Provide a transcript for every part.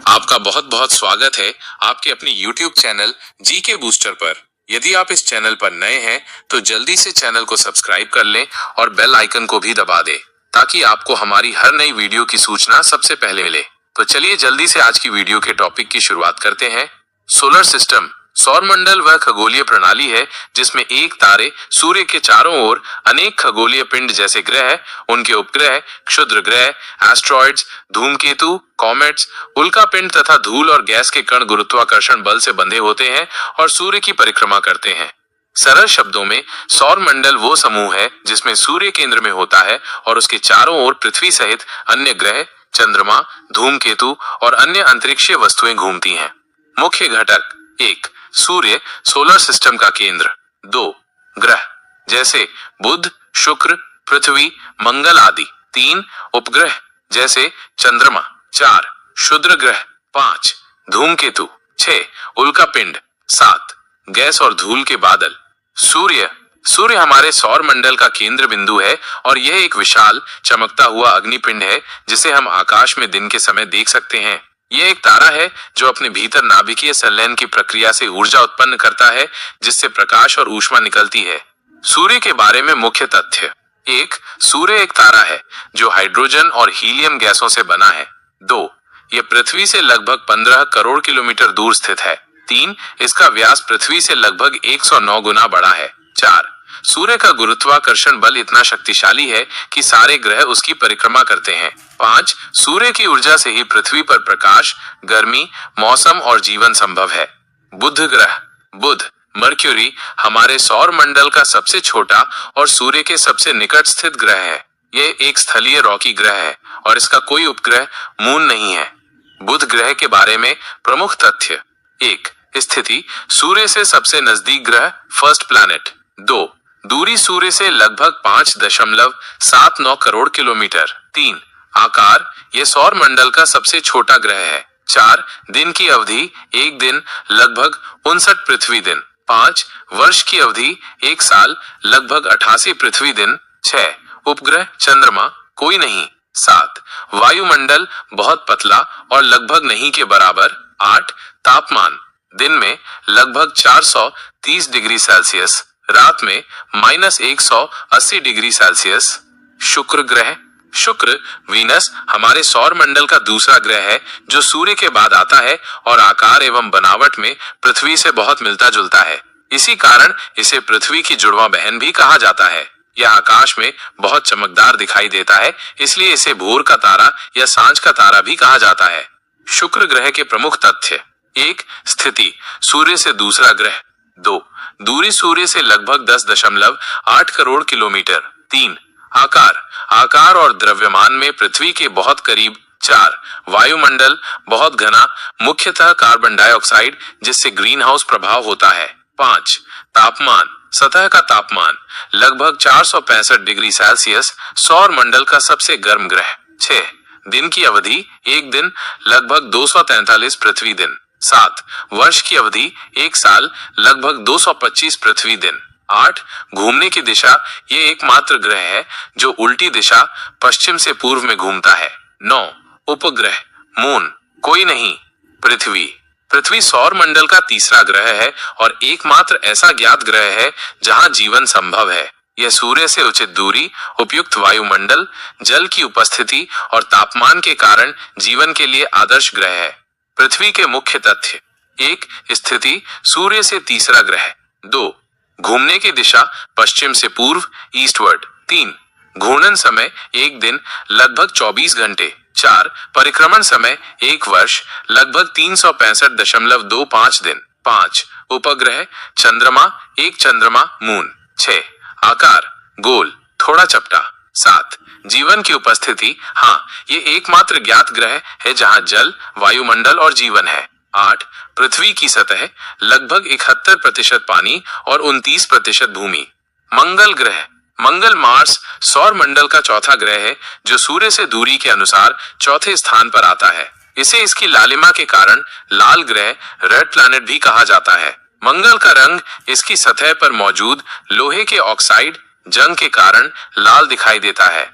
आपका बहुत बहुत स्वागत है आपके अपने YouTube चैनल जीके बूस्टर पर। यदि आप इस चैनल पर नए हैं तो जल्दी से चैनल को सब्सक्राइब कर लें और बेल आइकन को भी दबा दें ताकि आपको हमारी हर नई वीडियो की सूचना सबसे पहले मिले। तो चलिए जल्दी से आज की वीडियो के टॉपिक की शुरुआत करते हैं। सोलर सिस्टम सौरमंडल वह खगोलीय प्रणाली है जिसमें एक तारे, सूर्य के चारों ओर अनेक खगोलीय पिंड जैसे ग्रह, उनके उपग्रह, क्षुद्र ग्रह, एस्ट्रॉइड्स, धूमकेतु, कॉमेट्स, उल्कापिंड तथा धूल और गैस के कण गुरुत्वाकर्षण बल से बंधे होते हैं और सूर्य की परिक्रमा करते हैं। सरल शब्दों में सौरमंडल वो समूह है जिसमें सूर्य केंद्र में होता है और उसके चारों ओर पृथ्वी सहित अन्य ग्रह, चंद्रमा, धूमकेतु और अन्य अंतरिक्षीय वस्तुएं घूमती हैं। मुख्य घटक: 1. सूर्य सोलर सिस्टम का केंद्र। 2. ग्रह जैसे बुध, शुक्र, पृथ्वी, मंगल आदि। 3. उपग्रह जैसे चंद्रमा। 4. क्षुद्र ग्रह। 5. धूमकेतु। 6. उल्कापिंड। 7. गैस और धूल के बादल। सूर्य हमारे सौर मंडल का केंद्र बिंदु है और यह एक विशाल चमकता हुआ अग्निपिंड है जिसे हम आकाश में दिन के समय देख सकते हैं। यह एक तारा है जो अपने भीतर नाभिकीय संलयन की प्रक्रिया से ऊर्जा उत्पन्न करता है जिससे प्रकाश और ऊष्मा निकलती है। सूर्य के बारे में मुख्य तथ्य: 1. सूर्य एक तारा है जो हाइड्रोजन और हीलियम गैसों से बना है। 2. यह पृथ्वी से लगभग 15 करोड़ किलोमीटर दूर स्थित है। 3. इसका व्यास पृथ्वी से लगभग 109 गुना बड़ा है। 4. सूर्य का गुरुत्वाकर्षण बल इतना शक्तिशाली है कि सारे ग्रह उसकी परिक्रमा करते हैं। 5. सूर्य की ऊर्जा से ही पृथ्वी पर प्रकाश, गर्मी, मौसम और जीवन संभव है। बुध ग्रह। बुध, मर्क्यूरी, हमारे सौर मंडल का सबसे छोटा और सूर्य के सबसे निकट स्थित ग्रह है। यह एक स्थलीय रॉकी ग्रह है और इसका कोई उपग्रह, मून नहीं है। बुध ग्रह के बारे में प्रमुख तथ्य: 1. स्थिति: सूर्य से सबसे नजदीक ग्रह, फर्स्ट प्लैनेट। 2. दूरी: सूर्य से लगभग 5.79 करोड़ किलोमीटर। 3. आकार: यह सौर मंडल का सबसे छोटा ग्रह है। 4. दिन की अवधि: एक दिन, लगभग 59 पृथ्वी दिन। 5. वर्ष की अवधि: एक साल, लगभग 88 पृथ्वी दिन। 6. उपग्रह: चंद्रमा, कोई नहीं। 7. वायुमंडल: बहुत पतला और लगभग नहीं के बराबर। 8. तापमान: दिन में लगभग 430 डिग्री सेल्सियस, रात में -180 डिग्री सेल्सियस। शुक्र ग्रह। शुक्र, वीनस, हमारे सौर मंडल का दूसरा ग्रह है जो सूर्य के बाद आता है और आकार एवं बनावट में पृथ्वी से बहुत मिलता जुलता है। इसी कारण इसे पृथ्वी की जुड़वा बहन भी कहा जाता है। यह आकाश में बहुत चमकदार दिखाई देता है, इसलिए इसे भोर का तारा या सांझ का तारा भी कहा जाता है। शुक्र ग्रह के प्रमुख तथ्य: 1. स्थिति: सूर्य से दूसरा ग्रह। 2. दूरी: सूर्य से लगभग 10.8 करोड़ किलोमीटर। 3. आकार और द्रव्यमान में पृथ्वी के बहुत करीब। 4. वायुमंडल: बहुत घना, मुख्यतः कार्बन डाइऑक्साइड जिससे ग्रीन हाउस प्रभाव होता है। 5. तापमान: सतह का तापमान लगभग 465 डिग्री सेल्सियस, सौर मंडल का सबसे गर्म ग्रह। 6. दिन की अवधि: एक दिन, लगभग 243 पृथ्वी दिन। 7. वर्ष की अवधि: एक साल, लगभग 225 पृथ्वी दिन। 8. घूमने की दिशा: ये एकमात्र ग्रह है जो उल्टी दिशा, पश्चिम से पूर्व में घूमता है। 9. उपग्रह: मून, कोई नहीं। पृथ्वी सौर मंडल का तीसरा ग्रह है और एकमात्र ऐसा ज्ञात ग्रह है जहां जीवन संभव है। यह सूर्य से उचित दूरी, उपयुक्त वायुमंडल, जल की उपस्थिति और तापमान के कारण जीवन के लिए आदर्श ग्रह है। पृथ्वी के मुख्य तथ्य: 1. स्थिति: सूर्य से तीसरा ग्रह। 2. घूमने की दिशा: पश्चिम से पूर्व, ईस्टवर्ड। 3. घूर्णन समय: एक दिन, लगभग 24 घंटे। 4. परिक्रमण समय: एक वर्ष, लगभग 365.25 दिन। 5. उपग्रह: चंद्रमा, एक चंद्रमा, मून। 6. आकार: गोल, थोड़ा चपटा। 7. जीवन की उपस्थिति: हाँ, ये एकमात्र ज्ञात ग्रह है जहां जल, वायुमंडल और जीवन है। 8. पृथ्वी की सतह: लगभग 71% पानी और 29% भूमि। मंगल ग्रह। मंगल, मार्स, सौर मंडल का चौथा ग्रह है जो सूर्य से दूरी के अनुसार चौथे स्थान पर आता है। इसे इसकी लालिमा के कारण लाल ग्रह, रेड प्लैनेट भी कहा जाता है। मंगल का रंग इसकी सतह पर मौजूद लोहे के ऑक्साइड जंग के कारण लाल दिखाई देता है।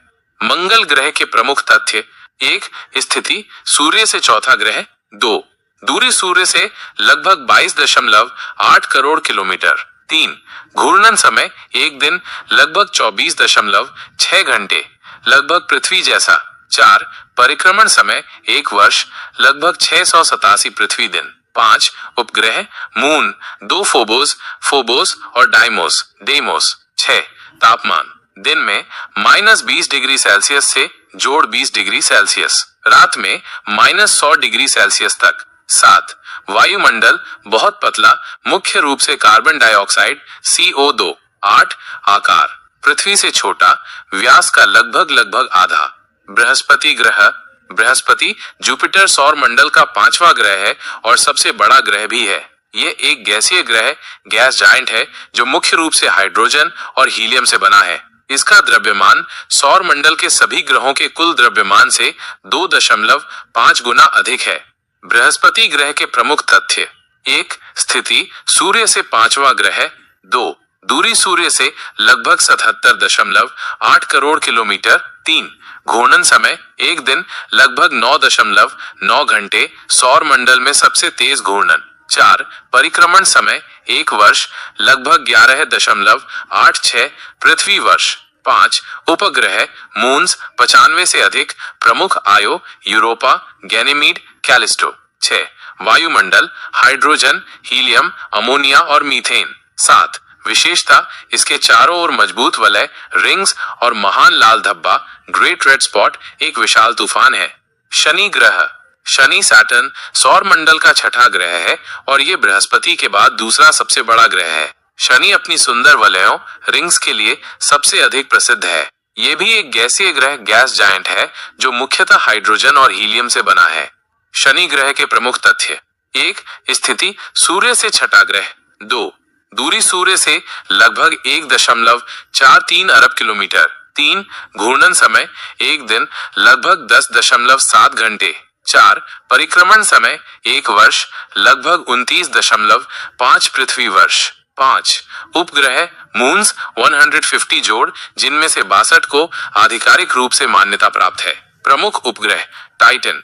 मंगल ग्रह के प्रमुख तथ्य: 1. स्थिति: सूर्य से चौथा ग्रह। 2. दूरी सूर्य से लगभग 22.8 करोड़ किलोमीटर। 3. घूर्णन समय एक दिन लगभग 24.6 घंटे, लगभग पृथ्वी जैसा। 4. परिक्रमण समय एक वर्ष, लगभग 687 पृथ्वी दिन। 5. उपग्रह मून, 2 फोबोस, फोबोस और डाइमोस, डेमोस। 6. तापमान दिन में -20 डिग्री सेल्सियस से जोड़ 20 डिग्री सेल्सियस, रात में -100 डिग्री सेल्सियस तक। 7. वायुमंडल बहुत पतला, मुख्य रूप से कार्बन डाइऑक्साइड CO2। 8. आकार पृथ्वी से छोटा, व्यास का लगभग आधा। बृहस्पति ग्रह। बृहस्पति जुपिटर सौर मंडल का 5वां ग्रह है और सबसे बड़ा ग्रह भी है। यह एक गैसीय ग्रह, गैस जायंट है जो मुख्य रूप से हाइड्रोजन और हीलियम से बना है। इसका द्रव्यमान सौर मंडल के सभी ग्रहों के कुल द्रव्यमान से 2.5 गुना अधिक है। बृहस्पति ग्रह के प्रमुख तथ्य। 1. स्थिति सूर्य से 5वां ग्रह। 2. दूरी सूर्य से लगभग 77.8 करोड़ किलोमीटर। 3. घूर्णन समय एक दिन लगभग 9.9 घंटे, सौर मंडल में सबसे तेज घूर्णन। 4. परिक्रमण समय एक वर्ष, लगभग 11.86 पृथ्वी वर्ष। 5. उपग्रह मून्स 95 से अधिक, प्रमुख आयो यूरोपा, गैनीमीड, कैलिस्टो। 6. वायुमंडल हाइड्रोजन, हीलियम, अमोनिया और मीथेन। 7. विशेषता इसके चारों ओर मजबूत वलय, रिंग्स और महान लाल धब्बा, ग्रेट रेड स्पॉट, एक विशाल तूफान है। शनि ग्रह। शनि सैटर्न सौर मंडल का 6ठा ग्रह है और ये बृहस्पति के बाद दूसरा सबसे बड़ा ग्रह है। शनि अपनी सुंदर वलयों, रिंग्स के लिए सबसे अधिक प्रसिद्ध है। ये भी एक गैसीय ग्रह, गैस जायंट है जो मुख्यतः हाइड्रोजन और हीलियम से बना है। शनि ग्रह के प्रमुख तथ्य। 1. स्थिति सूर्य से 6ठा ग्रह। 2. दूरी सूर्य से लगभग 1.43 अरब किलोमीटर। 3. घूर्णन समय एक दिन लगभग 10.7 घंटे। 4. परिक्रमण समय एक वर्ष, लगभग 29.5 पृथ्वी वर्ष। 5. उपग्रह मून्स 150 जोड़, जिनमें से 62 को आधिकारिक रूप से मान्यता प्राप्त है। प्रमुख उपग्रह टाइटन।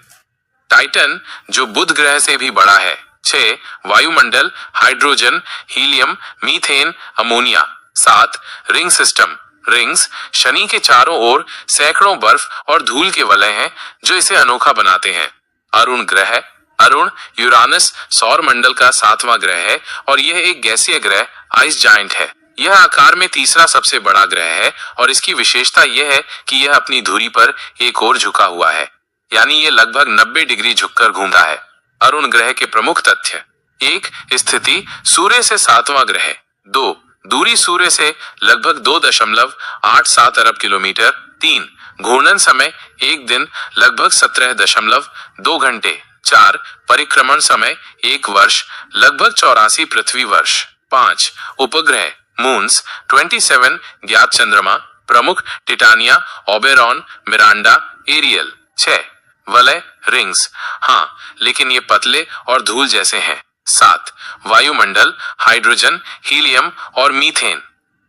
टाइटन जो बुध ग्रह से भी बड़ा है। 6. वायुमंडल hydrogen, helium, methane, ammonia. 7. Ring system. Rings Shani के चारों ओर सैकड़ों बर्फ और धूल के वलय हैं जो इसे अनोखा बनाते हैं। अरुण ग्रह। अरुण यूरानस सौर मंडल का 7वां ग्रह है और यह एक गैसीय ग्रह, आइस जायंट है। यह आकार में तीसरा सबसे बड़ा ग्रह है और इसकी विशेषता यह है कि यह अपनी धुरी पर एक ओर झुका हुआ है, यानी यह लगभग 90 डिग्री झुककर घूमता है। अरुण ग्रह के प्रमुख तथ्य। 1. स्थिति सूर्य से 7वां ग्रह। 2. दूरी सूर्य से लगभग 2.87 अरब किलोमीटर। 3. घूर्णन समय एक दिन लगभग 17.2 घंटे। 4. परिक्रमण समय एक वर्ष, लगभग 84 पृथ्वी वर्ष। 5. उपग्रह मून्स 27 ज्ञात चंद्रमा, प्रमुख टिटानिया, ओबेरॉन, मिरांडा, एरियल। 6. वलय रिंग्स, हाँ लेकिन ये पतले और धूल जैसे हैं। 7. वायुमंडल हाइड्रोजन, हीलियम और मीथेन,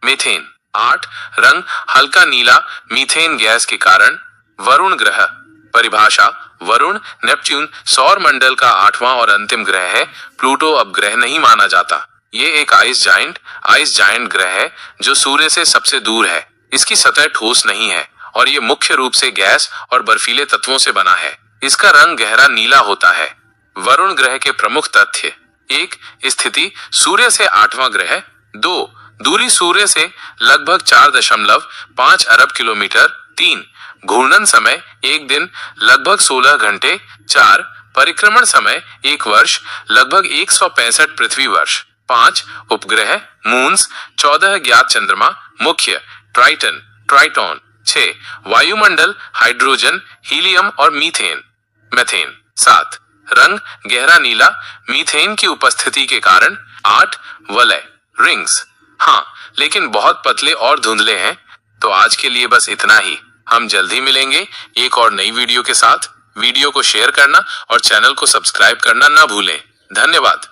मीथेन। 8. रंग हल्का नीला, मीथेन गैस के कारण। वरुण ग्रह। परिभाषा। वरुण नेपच्यून सौर मंडल का 8वां और अंतिम ग्रह है। प्लूटो अब ग्रह नहीं माना जाता। ये एक आइस जायंट ग्रह है जो सूर्य से सबसे दूर है। इसकी सतह ठोस नहीं है और ये मुख्य रूप से गैस और बर्फीले तत्वों से बना है। इसका रंग गहरा नीला होता है। वरुण ग्रह के प्रमुख तथ्य। 1. स्थिति सूर्य से 8वां ग्रह। 2. दूरी सूर्य से लगभग 4.5 अरब किलोमीटर। 3. घूर्णन समय एक दिन लगभग 16 घंटे। 4. परिक्रमण समय एक वर्ष, लगभग 165 पृथ्वी वर्ष। 5. उपग्रह मून्स 14 ज्ञात चंद्रमा, मुख्य ट्राइटन, ट्राइटॉन। 6. वायुमंडल हाइड्रोजन, हीलियम और मीथेन, मेथेन। 7. रंग गहरा नीला, मीथेन की उपस्थिति के कारण। 8. वलय रिंग्स, हाँ लेकिन बहुत पतले और धुंधले हैं। तो आज के लिए बस इतना ही। हम जल्द ही मिलेंगे एक और नई वीडियो के साथ। वीडियो को शेयर करना और चैनल को सब्सक्राइब करना ना भूलें। धन्यवाद।